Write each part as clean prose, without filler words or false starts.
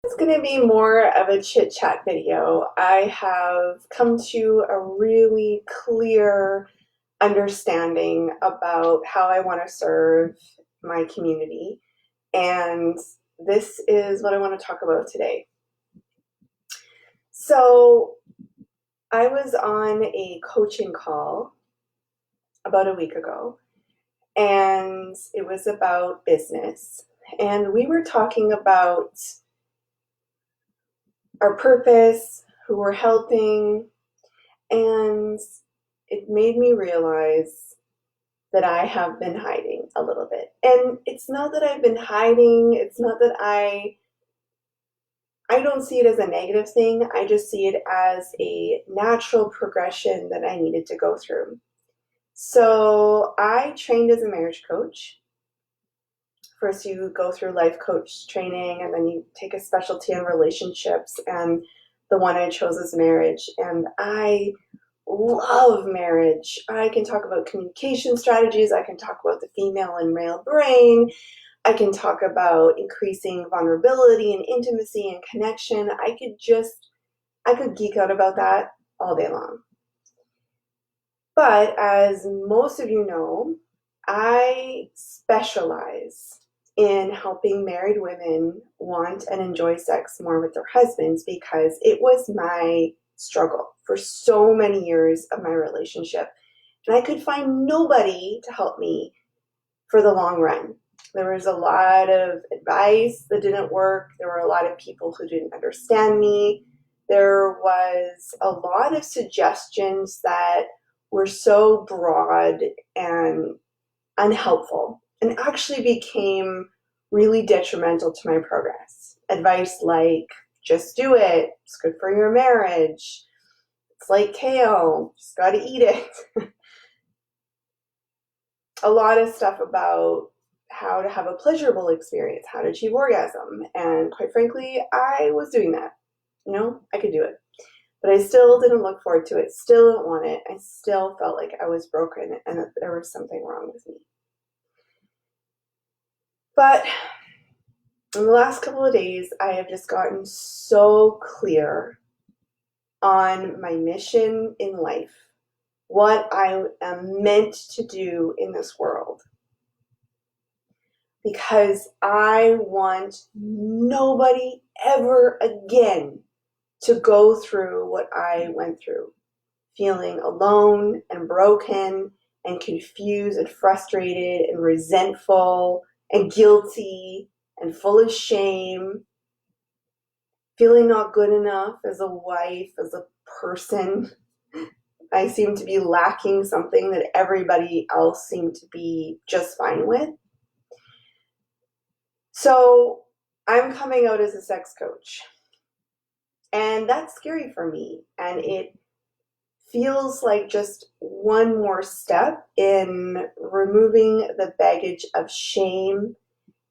It's going to be more of a chit chat video. I have come to a really clear understanding about how I want to serve my community, and this is what I want to talk about today. So, I was on a coaching call about a week ago, and it was about business, and we were talking about our purpose, who we're helping, and it made me realize that I have been hiding a little bit. And it's not that I've been hiding, it's not that I don't see it as a negative thing. I just see it as a natural progression that I needed to go through. So, I trained as a marriage coach. First, you go through life coach training, and then you take a specialty in relationships. And the one I chose is marriage. And I love marriage. I can talk about communication strategies. I can talk about the female and male brain. I can talk about increasing vulnerability and intimacy and connection. I could geek out about that all day long. But as most of you know, I specialize in helping married women want and enjoy sex more with their husbands because it was my struggle for so many years of my relationship. And I could find nobody to help me for the long run. There was a lot of advice that didn't work. There were a lot of people who didn't understand me. There was a lot of suggestions that were so broad and unhelpful and actually became really detrimental to my progress. Advice like, just do it, it's good for your marriage, it's like kale, just gotta eat it. A lot of stuff about how to have a pleasurable experience, how to achieve orgasm, and quite frankly, I was doing that. I could do it. But I still didn't look forward to it, still didn't want it. I still felt like I was broken and that there was something wrong with me. But in the last couple of days, I have just gotten so clear on my mission in life, what I am meant to do in this world. Because I want nobody ever again to go through what I went through, feeling alone and broken and confused and frustrated and resentful and guilty and full of shame, feeling not good enough as a wife, as a person. I seem to be lacking something that everybody else seemed to be just fine with. So I'm coming out as a sex coach. And that's scary for me. And it feels like just one more step in removing the baggage of shame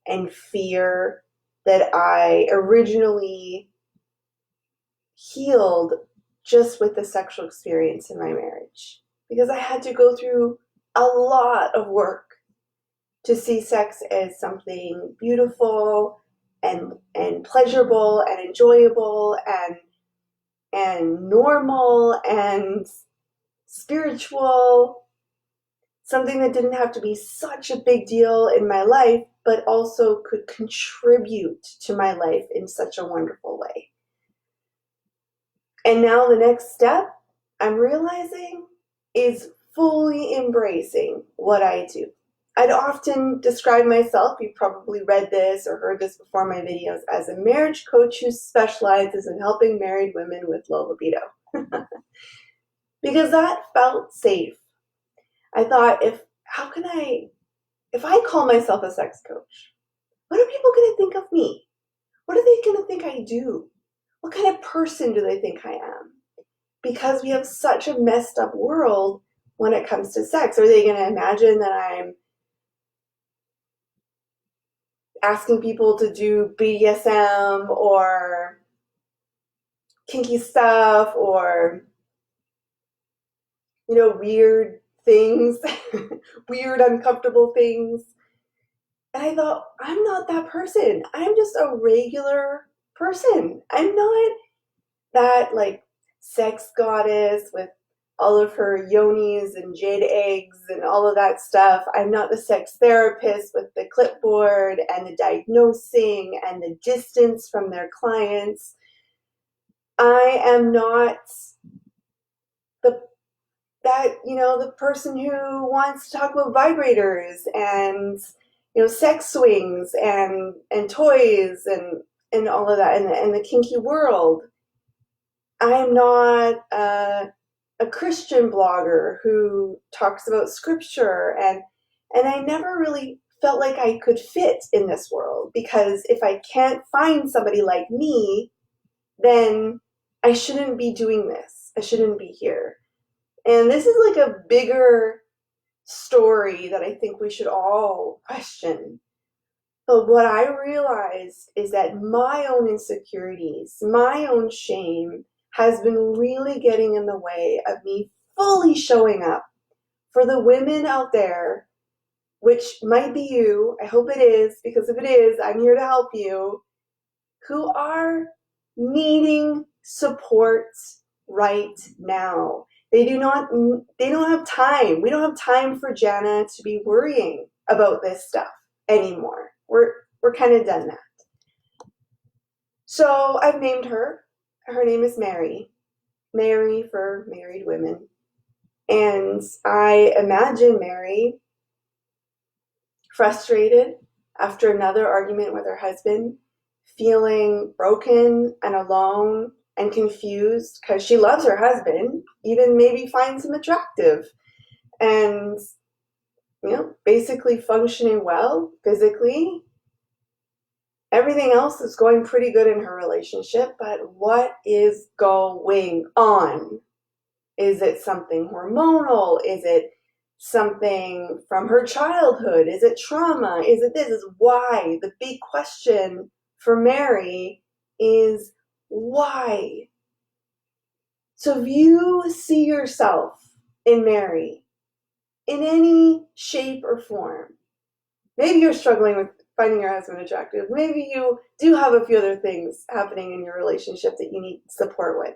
and fear that I originally healed just with the sexual experience in my marriage. Because I had to go through a lot of work to see sex as something beautiful and pleasurable and enjoyable and normal and spiritual, something that didn't have to be such a big deal in my life, but also could contribute to my life in such a wonderful way. And now the next step I'm realizing is fully embracing what I do. I'd often describe myself, you've probably read this or heard this before my videos, as a marriage coach who specializes in helping married women with low libido. Because that felt safe. I thought, if I call myself a sex coach, what are people going to think of me? What are they going to think I do? What kind of person do they think I am? Because we have such a messed up world when it comes to sex. Are they going to imagine that I'm asking people to do BDSM or kinky stuff or, weird things, weird, uncomfortable things? And I thought, I'm not that person. I'm just a regular person. I'm not that like sex goddess with all of her yonis and jade eggs and all of that stuff. I'm not the sex therapist with the clipboard and the diagnosing and the distance from their clients. I am not the the person who wants to talk about vibrators and sex swings and toys and all of that and the kinky world. I'm not a Christian blogger who talks about scripture and I never really felt like I could fit in this world, because if I can't find somebody like me, then I shouldn't be doing this. I shouldn't be here. And this is like a bigger story that I think we should all question. But what I realized is that my own insecurities, my own shame has been really getting in the way of me fully showing up for the women out there, which might be you. I hope it is, because if it is, I'm here to help you, who are needing support right now. They don't have time. We don't have time for Jana to be worrying about this stuff anymore. We're kind of done that. So I've named her. Her name is Mary. Mary for married women. And I imagine Mary frustrated after another argument with her husband, feeling broken and alone and confused because she loves her husband, even maybe finds him attractive, and basically functioning well physically. Everything else is going pretty good in her relationship, but what is going on? Is it something hormonal? Is it something from her childhood? Is it trauma? Is it this? Is why? The big question for Mary is why? So if you see yourself in Mary in any shape or form, maybe you're struggling with finding your husband attractive. Maybe you do have a few other things happening in your relationship that you need support with.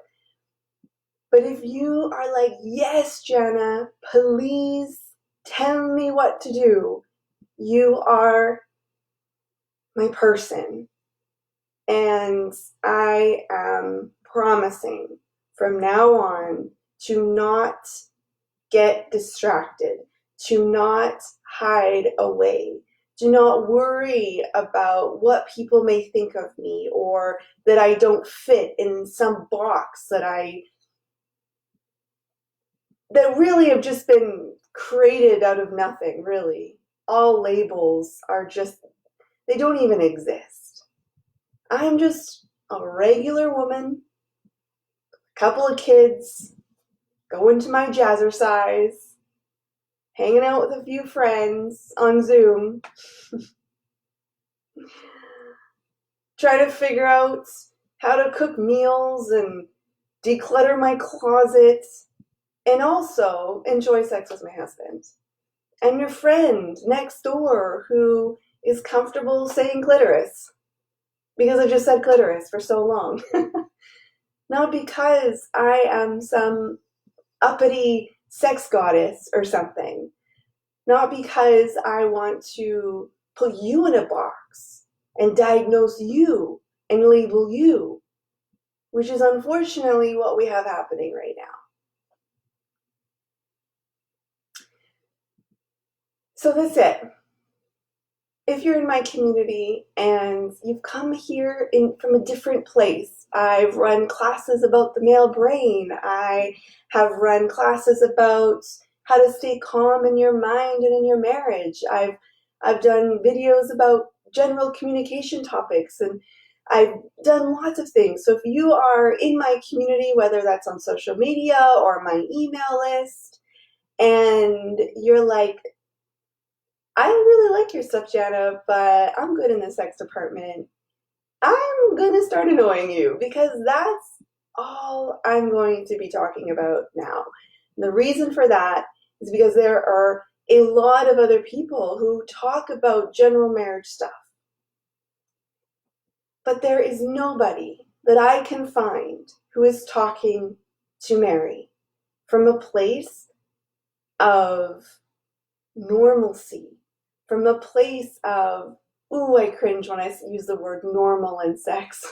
But if you are like, yes, Jana, please tell me what to do, you are my person. And I am promising from now on to not get distracted, to not hide away, to not worry about what people may think of me, or that I don't fit in some box that really have just been created out of nothing, really. All labels are just, they don't even exist. I'm just a regular woman, a couple of kids, going to my jazzercise, hanging out with a few friends on Zoom, try to figure out how to cook meals and declutter my closet, and also enjoy sex with my husband. And your friend next door who is comfortable saying clitoris, because I just said clitoris for so long. Not because I am some uppity sex goddess or something. Not because I want to put you in a box and diagnose you and label you, which is unfortunately what we have happening right now. So that's it. If you're in my community and you've come here from a different place, I've run classes about the male brain. I have run classes about how to stay calm in your mind and in your marriage. I've done videos about general communication topics, and I've done lots of things. So if you are in my community, whether that's on social media or my email list, and you're like, I really like your stuff, Jana, but I'm good in the sex department, I'm going to start annoying you, because that's all I'm going to be talking about now. And the reason for that is because there are a lot of other people who talk about general marriage stuff. But there is nobody that I can find who is talking to Mary from a place of normalcy, from a place of, ooh, I cringe when I use the word normal in sex.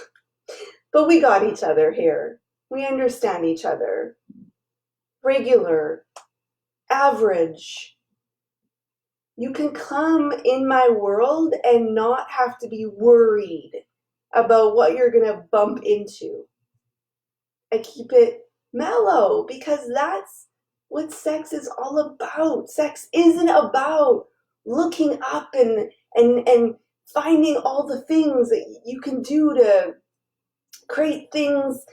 But we got each other here. We understand each other. Regular, average. You can come in my world and not have to be worried about what you're going to bump into. I keep it mellow because that's what sex is all about. Sex isn't about looking up and finding all the things that you can do to create things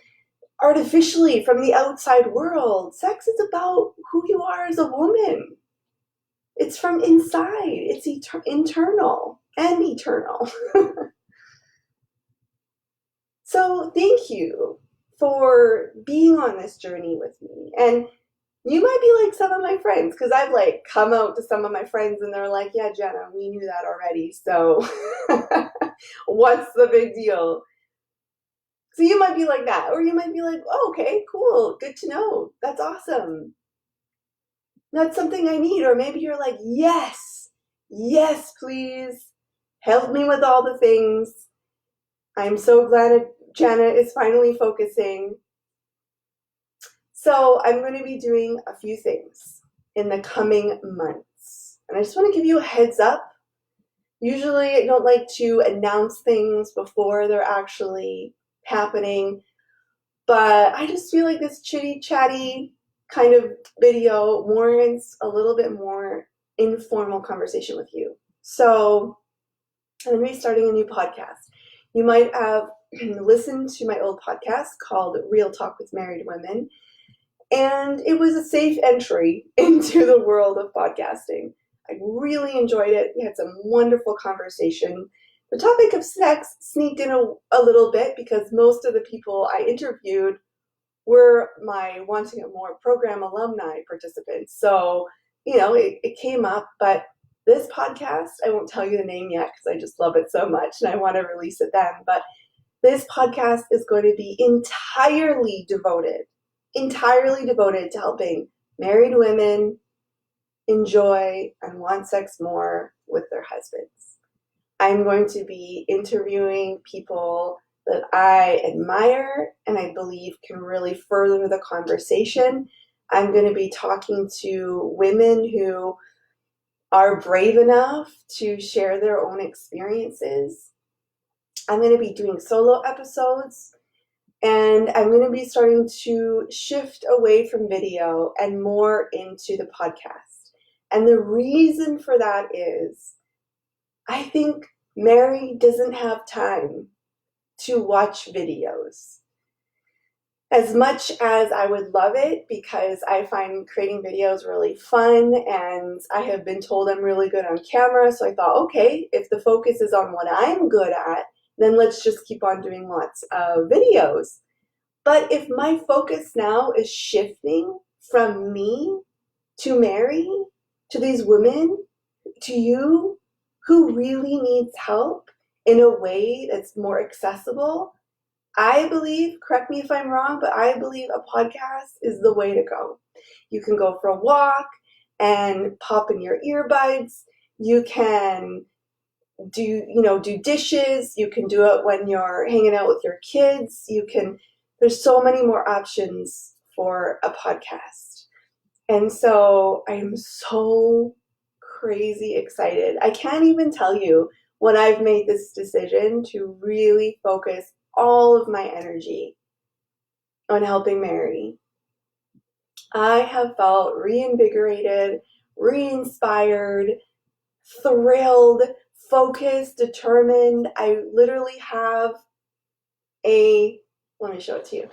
artificially from the outside world. Sex is about who you are as a woman. It's from inside. It's internal and eternal. So thank you for being on this journey with me. And you might be like some of my friends, because I've like come out to some of my friends and they're like, yeah, Jenna, we knew that already. So what's the big deal? So you might be like that, or you might be like, oh, okay, cool, good to know. That's awesome. That's something I need. Or maybe you're like, yes, please help me with all the things. I'm so glad Jenna is finally focusing. So I'm going to be doing a few things in the coming months. And I just want to give you a heads up. Usually I don't like to announce things before they're actually happening, but I just feel like this chitty chatty kind of video warrants a little bit more informal conversation with you. So I'm going to be starting a new podcast. You might have listened to my old podcast called Real Talk with Married Women, and it was a safe entry into the world of podcasting. I really enjoyed it. We had some wonderful conversation. The topic of sex sneaked in a little bit because most of the people I interviewed were my Wanting It More program alumni participants. So, it came up, but this podcast, I won't tell you the name yet because I just love it so much and I want to release it then. But this podcast is going to be entirely devoted to helping married women enjoy and want sex more with their husbands. I'm going to be interviewing people that I admire and I believe can really further the conversation. I'm going to be talking to women who are brave enough to share their own experiences. I'm going to be doing solo episodes, and I'm going to be starting to shift away from video and more into the podcast. And the reason for that is I think Mary doesn't have time to watch videos. As much as I would love it, because I find creating videos really fun and I have been told I'm really good on camera, so I thought, okay, if the focus is on what I'm good at, then let's just keep on doing lots of videos. But if my focus now is shifting from me to Mary, to these women, to you who really needs help in a way that's more accessible, I believe, correct me if I'm wrong, but I believe a podcast is the way to go. You can go for a walk and pop in your earbuds. You can do dishes. You can do it when you're hanging out with your kids. There's so many more options for a podcast. And so I'm so crazy excited. I can't even tell you when I've made this decision to really focus all of my energy on helping Mary. I have felt reinvigorated, re-inspired, thrilled, focused, determined. I literally have let me show it to you.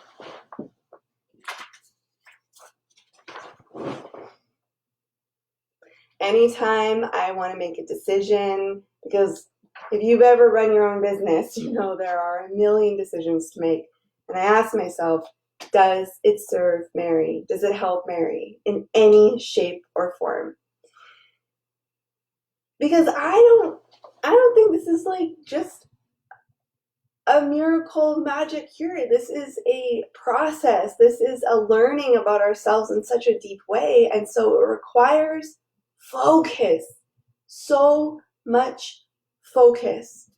Anytime I want to make a decision, because if you've ever run your own business, there are a million decisions to make. And I ask myself, does it serve Mary? Does it help Mary in any shape or form? Because I don't think this is like just a miracle magic cure. This is a process. This is a learning about ourselves in such a deep way. And so it requires focus, so much focus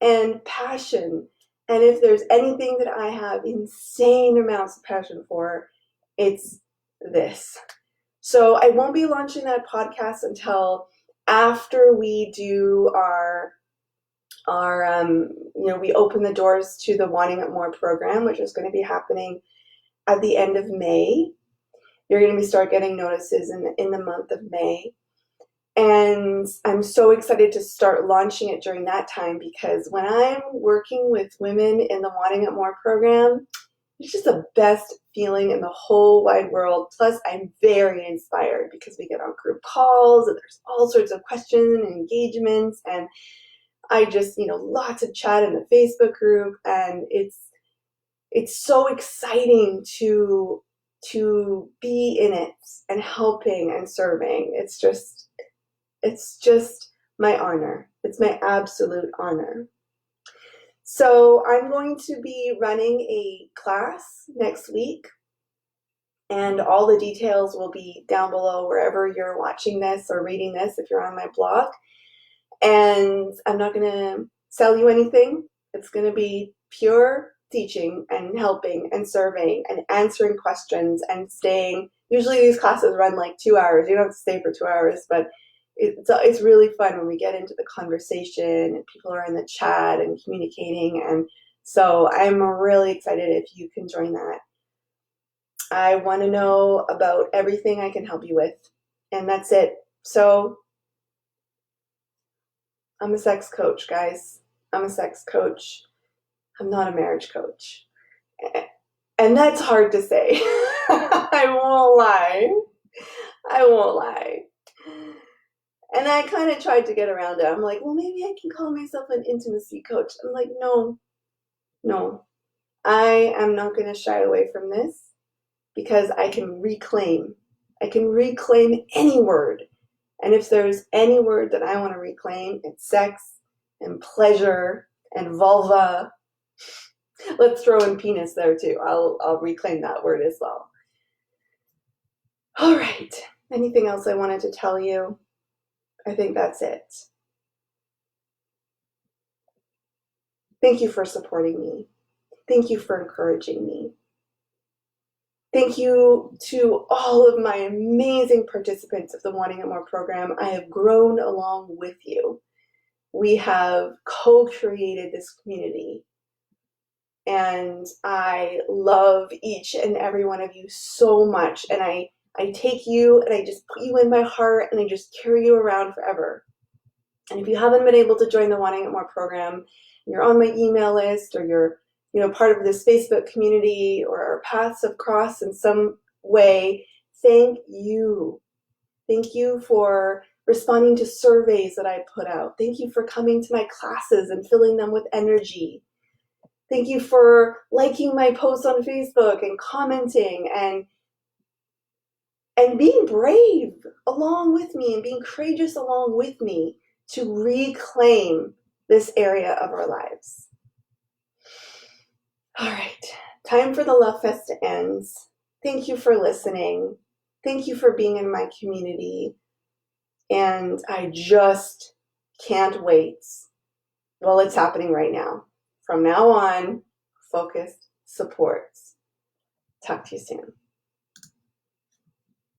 and passion. And if there's anything that I have insane amounts of passion for, it's this. So I won't be launching that podcast until after we do we open the doors to the Wanting It More program, which is going to be happening at the end of May. You're going to start getting notices in the month of May. And I'm so excited to start launching it during that time, because when I'm working with women in the Wanting It More program, it's just the best feeling in the whole wide world. Plus, I'm very inspired because we get on group calls and there's all sorts of questions and engagements, and I just, lots of chat in the Facebook group, and it's so exciting to be in it and helping and serving. It's just my honor. It's my absolute honor. So I'm going to be running a class next week, and all the details will be down below wherever you're watching this or reading this if you're on my blog. And I'm not going to sell you anything. It's going to be pure teaching and helping and serving and answering questions and staying. Usually these classes run like 2 hours. You don't have to stay for 2 hours, but it's really fun when we get into the conversation and people are in the chat and communicating. And so I'm really excited if you can join that. I want to know about everything I can help you with. And that's it. So I'm a sex coach, guys. I'm a sex coach. I'm not a marriage coach. And that's hard to say. I won't lie. And I kind of tried to get around it. I'm like, well, maybe I can call myself an intimacy coach. I'm like, no. I am not going to shy away from this, because I can reclaim any word. And if there's any word that I want to reclaim, it's sex and pleasure and vulva. Let's throw in penis there too. I'll reclaim that word as well. All right. Anything else I wanted to tell you? I think that's it. Thank you for supporting me. Thank you for encouraging me. Thank you to all of my amazing participants of the Wanting It More program. I have grown along with you. We have co-created this community, and I love each and every one of you so much. And I take you and I just put you in my heart, and I just carry you around forever. And if you haven't been able to join the Wanting It More program, you're on my email list, or you're part of this Facebook community, or our paths have crossed in some way, thank you. Thank you for responding to surveys that I put out. Thank you for coming to my classes and filling them with energy. Thank you for liking my posts on Facebook and commenting and being brave along with me and being courageous along with me to reclaim this area of our lives. All right, time for the Love Fest to end. Thank you for listening. Thank you for being in my community. And I just can't wait. Well, it's happening right now. From now on, focused supports. Talk to you soon.